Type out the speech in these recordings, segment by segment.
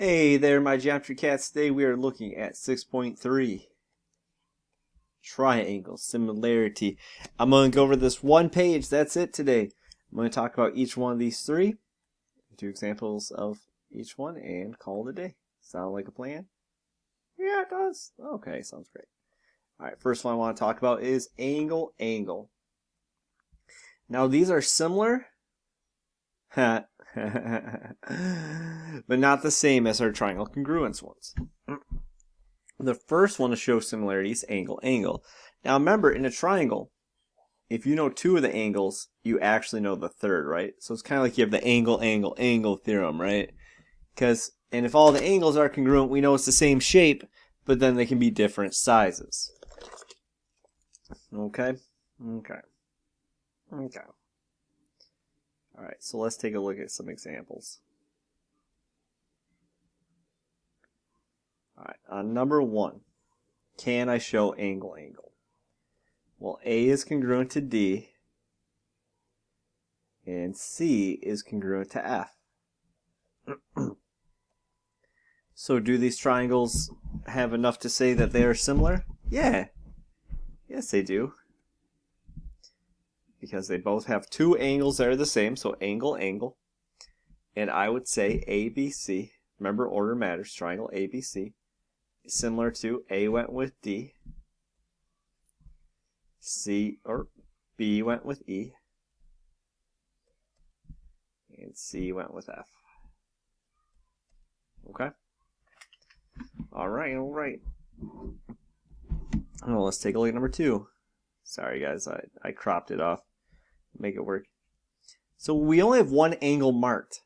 Hey there, my geometry cats. Today we are looking at 6.3 triangle similarity. I'm going to go over this one page. That's it today. I'm going to talk about each one of these three, do examples of each one, and call it a day. Sound like a plan? Yeah, it does. Okay, sounds great. All right, first one I want to talk about is angle, angle. Now these are similar, but not the same as our triangle congruence ones. The first one to show similarities, angle, angle. Now remember, in a triangle, if you know two of the angles, you actually know the third, right? So it's kind of like you have the angle, angle, angle theorem, right? And if all the angles are congruent, we know it's the same shape, but then they can be different sizes. Okay? Okay. Okay. Alright, so let's take a look at some examples. Alright, on number 1, can I show angle, angle? Well, A is congruent to D, and C is congruent to F. So do these triangles have enough to say that they are similar? Yeah. Yes, they do. Because they both have two angles that are the same, so angle, angle. And I would say ABC, remember order matters, triangle ABC, is similar to A went with D, B went with E, and C went with F. Okay? Alright, alright. Well, let's take a look at number 2. Sorry guys, I cropped it off. Make it work. So we only have one angle marked.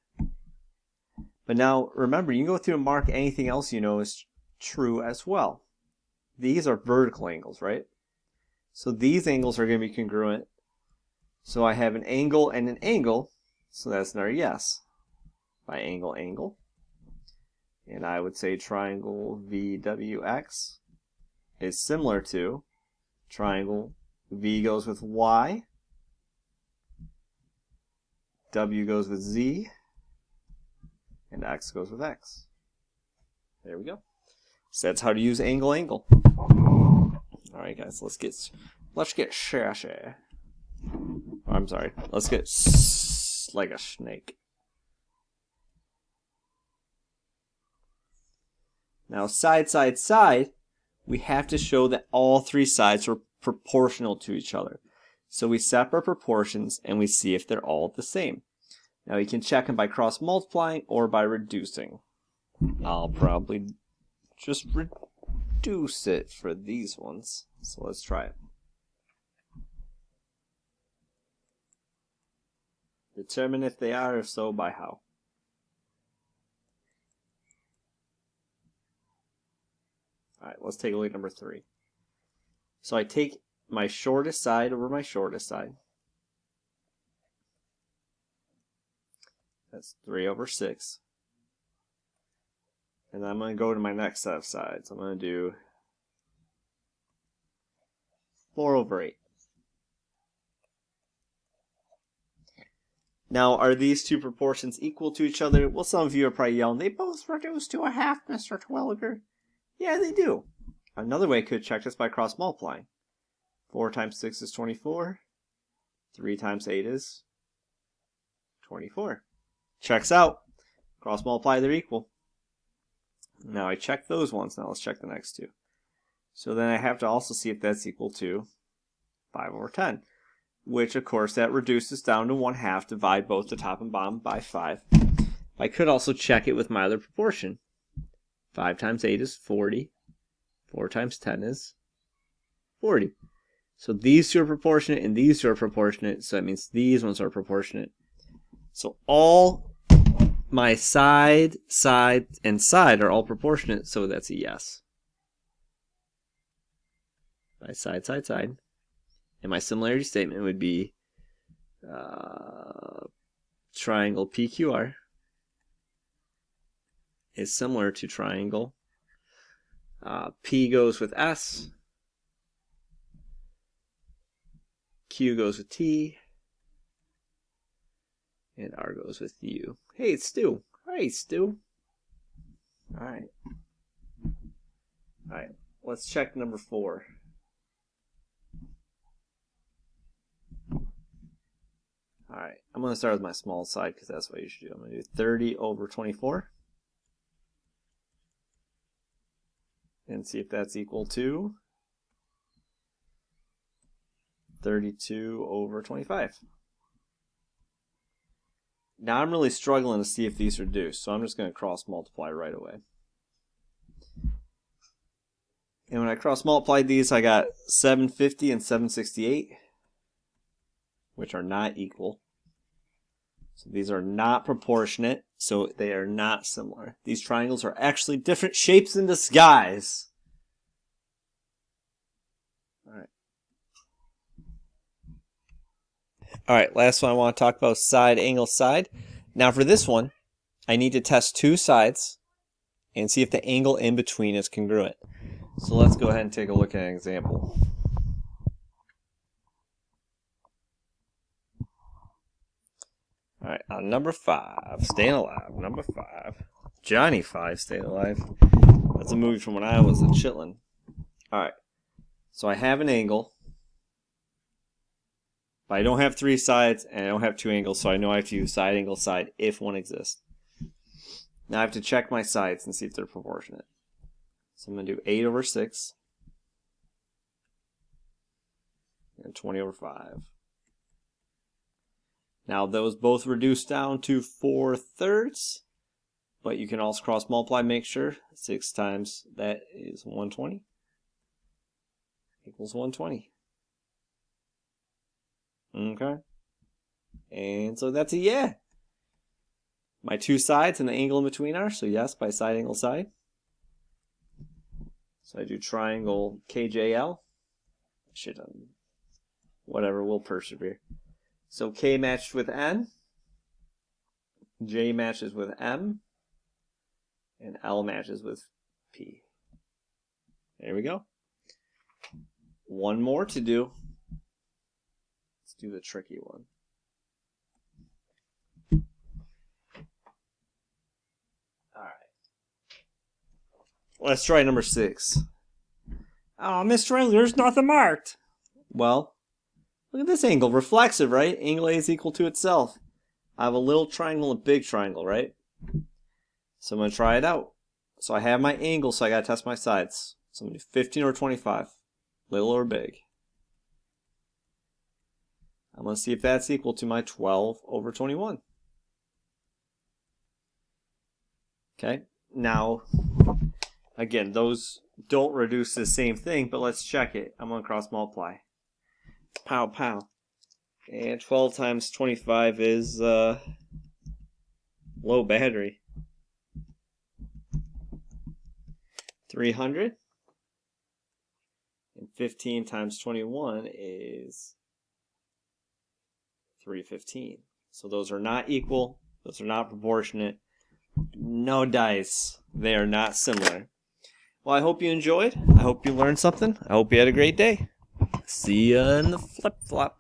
But now, remember, you can go through and mark anything else you know is true as well. These are vertical angles, right? So these angles are going to be congruent. So I have an angle and an angle, so that's another yes. By angle, angle. And I would say triangle VWX is similar to triangle V goes with Y, W goes with Z, and X goes with X. There we go. So that's how to use angle, angle. Alright guys, let's get shashy. I'm sorry, let's get like a snake. Now side, side, side, we have to show that all three sides are proportional to each other. So we set our proportions and we see if they're all the same. Now we can check them by cross multiplying or by reducing. I'll probably just reduce it for these ones. So let's try it. Determine if they are, if so, by how. Alright, let's take a look at number 3. So I take my shortest side over my shortest side. That's 3 over 6. And I'm going to go to my next set of sides. I'm going to do 4 over 8. Now, are these two proportions equal to each other? Well, some of you are probably yelling, they both reduce to a half, Mr. Twilliger. Yeah, they do. Another way I could check this by cross multiplying. 4 times 6 is 24. 3 times 8 is 24. Checks out. Cross multiply, they're equal. Now I check those ones. Now let's check the next two. So then I have to also see if that's equal to 5 over 10. Which, of course, that reduces down to 1/2. Divide both the top and bottom by 5. I could also check it with my other proportion. 5 times 8 is 40. 4 times 10 is 40. So these two are proportionate and these two are proportionate. So that means these ones are proportionate. So all my side, side, and side are all proportionate. So that's a yes. By side, side, side. And my similarity statement would be triangle PQR is similar to triangle P goes with S, Q goes with T, and R goes with U. Hey, it's Stu. Hey, Stu. Alright. Alright, let's check number 4. Alright, I'm going to start with my small side because that's what you should do. I'm going to do 30 over 24. And see if that's equal to 32 over 25. Now I'm really struggling to see if these reduce, so I'm just going to cross multiply right away. And when I cross multiplied these, I got 750 and 768, which are not equal. So these are not proportionate, so they are not similar. These triangles are actually different shapes in disguise. Alright, last one I want to talk about, side, angle, side. Now for this one, I need to test two sides and see if the angle in between is congruent. So let's go ahead and take a look at an example. Alright, on number 5, Staying Alive, number 5. Johnny 5, Staying Alive. That's a movie from when I was a chitlin'. Alright, so I have an angle. But I don't have 3 sides, and I don't have 2 angles, so I know I have to use side, angle, side if one exists. Now I have to check my sides and see if they're proportionate. So I'm going to do 8 over 6 and 20 over 5. Now those both reduce down to 4/3, but you can also cross multiply, make sure. 6 times that is 120 equals 120. Okay. And so that's a yeah. My 2 sides and the angle in between are, so yes, by side, angle, side. So I do triangle KJL. Shit, whatever, we'll persevere. So K matched with N, J matches with M, and L matches with P. There we go. One more to do. Let's do the tricky one. Alright. Let's try number 6. Oh, Mr. Riley, there's nothing marked. Well, look at this angle. Reflexive, right? Angle A is equal to itself. I have a little triangle and a big triangle, right? So I'm going to try it out. So I have my angle, so I got to test my sides. So I'm going to do 15 or 25. Little or big. I'm going to see if that's equal to my 12 over 21. Okay. Now, again, those don't reduce the same thing, but let's check it. I'm going to cross multiply. Pow, pow. And 12 times 25 is low battery. 300. And 15 times 21 is 315. So those are not equal. Those are not proportionate. No dice. They are not similar. Well, I hope you enjoyed. I hope you learned something. I hope you had a great day. See ya in the flip-flop.